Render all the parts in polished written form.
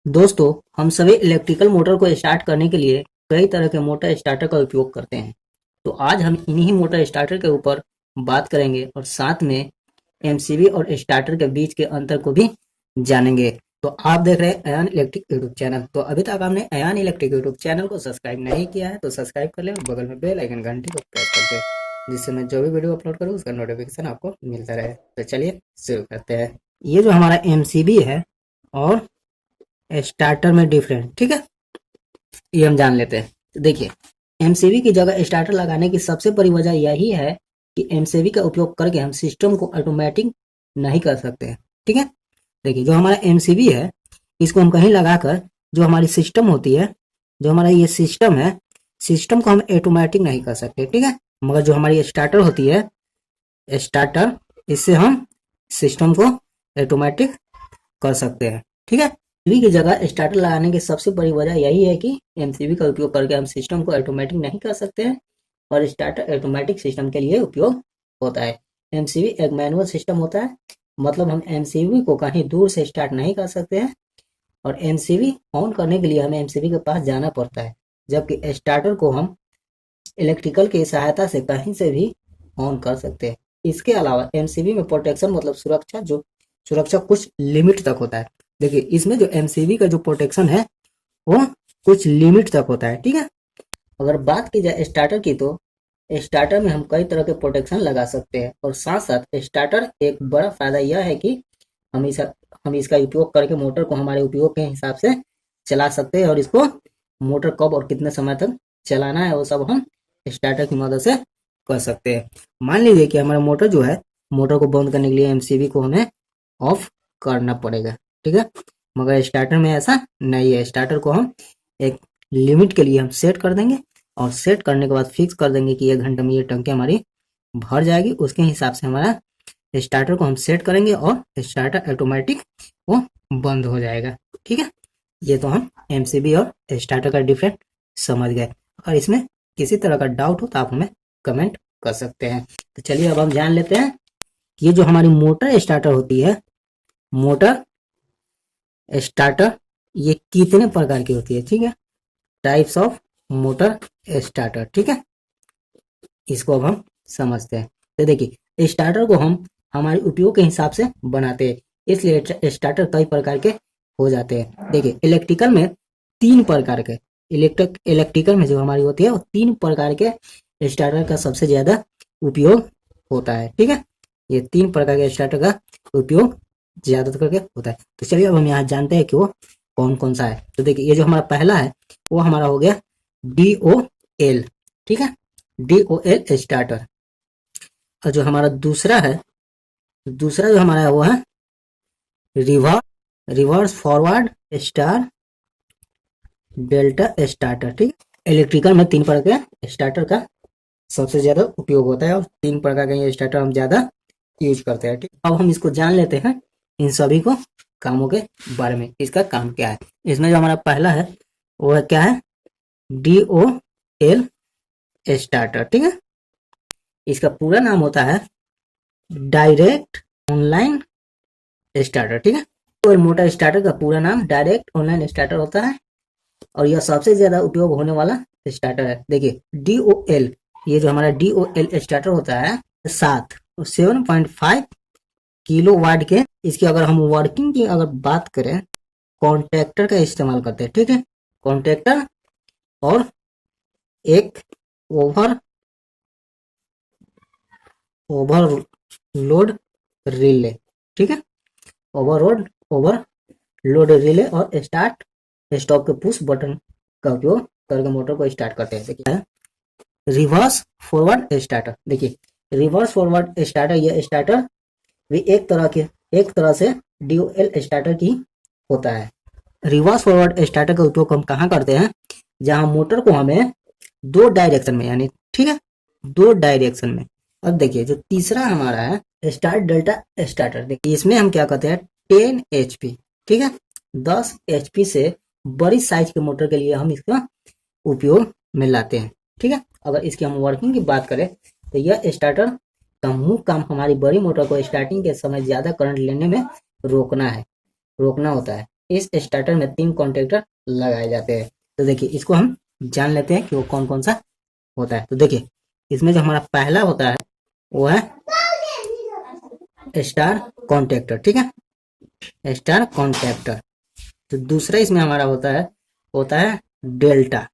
दोस्तों, हम सभी इलेक्ट्रिकल मोटर को स्टार्ट करने के लिए कई तरह के मोटर स्टार्टर का उपयोग करते हैं। तो आज हम इन्हीं मोटर स्टार्टर के ऊपर बात करेंगे और साथ में एमसीबी और स्टार्टर के बीच के अंतर को भी जानेंगे। तो आप देख रहे हैं अयान इलेक्ट्रिक यूट्यूब चैनल। तो अभी तक आपने अयान इलेक्ट्रिक यूट्यूब चैनल को सब्सक्राइब नहीं किया है तो सब्सक्राइब कर लें और बगल में बेल आइकन घंटी को प्रेस कर दें, जिससे मैं जो भी वीडियो अपलोड करूँ उसका नोटिफिकेशन आपको मिलता रहे। तो चलिए शुरू करते हैं। ये जो हमारा एमसीबी है और स्टार्टर में डिफरेंट, ठीक है, ये हम जान लेते हैं। तो देखिए, एमसीबी की जगह स्टार्टर लगाने की सबसे बड़ी वजह यही है कि एमसीबी का उपयोग करके हम सिस्टम को ऑटोमेटिक नहीं कर सकते हैं। ठीक है, देखिए जो हमारा एमसीबी है इसको हम कहीं लगाकर जो हमारी सिस्टम होती है, जो हमारा ये सिस्टम है, सिस्टम को हम ऑटोमेटिक नहीं कर सकते। ठीक है, मगर जो हमारी स्टार्टर होती है, स्टार्टर, इससे हम सिस्टम को ऑटोमेटिक कर सकते हैं। ठीक है, एमसीबी की जगह स्टार्टर लगाने की सबसे बड़ी वजह यही है कि एमसीबी का उपयोग करके हम सिस्टम को ऑटोमेटिक नहीं कर सकते हैं और स्टार्टर ऑटोमेटिक सिस्टम के लिए उपयोग होता है। एमसीबी एक मैनुअल सिस्टम होता है, मतलब हम एमसीबी को कहीं दूर से स्टार्ट नहीं कर सकते हैं और एमसीबी ऑन करने के लिए हमें एमसीबी के पास जाना पड़ता है, जबकि स्टार्टर को हम इलेक्ट्रिकल की सहायता से कहीं से भी ऑन कर सकते हैं। इसके अलावा एमसीबी में प्रोटेक्शन मतलब सुरक्षा, जो सुरक्षा कुछ लिमिट तक होता है। देखिए, इसमें जो एमसीबी का जो प्रोटेक्शन है वो कुछ लिमिट तक होता है। ठीक है, अगर बात की जाए स्टार्टर की, तो स्टार्टर में हम कई तरह के प्रोटेक्शन लगा सकते हैं और साथ साथ स्टार्टर एक बड़ा फायदा यह है कि हम इस हम इसका उपयोग करके मोटर को हमारे उपयोग के हिसाब से चला सकते हैं और इसको मोटर कब और कितने समय तक चलाना है वो सब हम स्टार्टर की मदद से कर सकते हैं। मान लीजिए कि हमारा मोटर जो है, मोटर को बंद करने के लिए एमसीबी को हमें ऑफ करना पड़ेगा। ठीक है, मगर स्टार्टर में ऐसा नहीं है। स्टार्टर को हम एक लिमिट के लिए हम सेट कर देंगे और सेट करने के बाद फिक्स कर देंगे कि 1 घंटे में ये टंकी हमारी भर जाएगी। उसके हिसाब से हमारा स्टार्टर को हम सेट करेंगे और स्टार्टर ऑटोमेटिक वो बंद हो जाएगा। ठीक है, ये तो हम एमसीबी और स्टार्टर का डिफरेंट समझ गए। और इसमें किसी तरह का डाउट हो तो आप हमें कमेंट कर सकते हैं। तो चलिए अब हम जान लेते हैं कि ये जो हमारी मोटर स्टार्टर होती है, मोटर स्टार्टर, ये कितने प्रकार की होती है। ठीक है, टाइप्स ऑफ मोटर स्टार्टर। ठीक है, इसको अब हम समझते हैं। तो देखिए, स्टार्टर को हम हमारे उपयोग के हिसाब से बनाते हैं, इसलिए स्टार्टर कई प्रकार के हो जाते हैं। देखिए, इलेक्ट्रिकल में 3 प्रकार के इलेक्ट्रिकल में जो हमारी होती है वो 3 प्रकार के स्टार्टर का सबसे ज्यादा उपयोग होता है। ठीक है, ये 3 प्रकार के स्टार्टर का उपयोग ज्यादा करके होता है। तो चलिए अब हम यहाँ जानते हैं कि वो कौन कौन सा है। तो देखिए, ये जो हमारा पहला है वो हमारा हो गया DOL। ठीक है, DOL स्टार्टर। और जो हमारा दूसरा है, दूसरा जो हमारा है वो है reverse forward star delta starter. ठीक, इलेक्ट्रिकल में 3 प्रकार के स्टार्टर का सबसे ज्यादा उपयोग होता है और 3 प्रकार के ये स्टार्टर हम ज्यादा यूज करते हैं। ठीक, अब हम इसको जान लेते हैं इन सभी को कामों के बारे में, इसका काम क्या है। इसमें जो हमारा पहला है वो है क्या है, DOL स्टार्टर। ठीक है, इसका पूरा नाम होता है डायरेक्ट ऑनलाइन स्टार्टर। ठीक है, और मोटर स्टार्टर का पूरा नाम डायरेक्ट ऑनलाइन स्टार्टर होता है और यह सबसे ज्यादा उपयोग होने वाला स्टार्टर है। देखिए, DOL, ये जो हमारा DOL स्टार्टर होता है 7.5 किलो वाट के, इसकी अगर हम वर्किंग की अगर बात करें, कॉन्ट्रैक्टर का इस्तेमाल करते हैं। ठीक है, कॉन्ट्रैक्टर और एक ओवर ओवरलोड रिले। ठीक है, ओवरलोड रिले और स्टार्ट स्टॉप के पुश बटन का उपयोग करके मोटर को स्टार्ट करते हैं। देखिए, रिवर्स फॉरवर्ड स्टार्टर। देखिए, रिवर्स फॉरवर्ड स्टार्टर, यह स्टार्टर भी एक तरह से DOL स्टार्टर की होता है। रिवर्स फॉरवर्ड स्टार्टर का उपयोग हम कहाँ करते हैं, जहां मोटर को हमें 2 डायरेक्शन में, यानी, ठीक है, 2 डायरेक्शन में। अब देखिए, जो तीसरा हमारा है स्टार्ट डेल्टा स्टार्टर। देखिए, इसमें हम क्या करते हैं, 10 HP, ठीक है, 10 HP से बड़ी साइज के मोटर के लिए हम इसका उपयोग में लाते हैं। ठीक है, अगर इसकी हम वर्किंग की बात करें तो यह स्टार्टर का मुख्य काम हमारी बड़ी मोटर को स्टार्टिंग के समय ज्यादा करंट लेने में रोकना होता है। इस स्टार्टर में 3 कॉन्टेक्टर लगाए जाते हैं। तो देखिए इसको हम जान लेते हैं कि वो कौन कौन सा होता है। तो देखिए इसमें जो हमारा पहला होता है वो है स्टार कॉन्टेक्टर, ठीक है, स्टार कॉन्टेक्टर। तो दूसरा इसमें हमारा होता है डेल्टा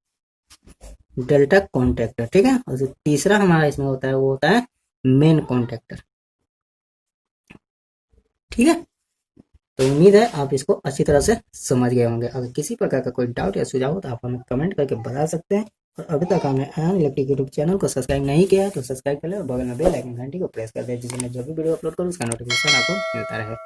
डेल्टा कॉन्टेक्टर, ठीक है। और जो तीसरा हमारा इसमें होता है वो होता है मेन कॉन्टेक्टर, ठीक है। तो उम्मीद है आप इसको अच्छी तरह से समझ गए होंगे। अगर किसी प्रकार का कोई डाउट या सुझाव हो तो आप हमें कमेंट करके बता सकते हैं। और अभी तक हमने आयन इलेक्ट्रिक यूट्यूब चैनल को सब्सक्राइब नहीं किया है तो सब्सक्राइब कर ले और बगल में बेल आइकन घंटी को प्रेस कर दे, जिससे मैं जब भी वीडियो अपलोड करूँ उसका नोटिफिकेशन आपको मिलता रहे।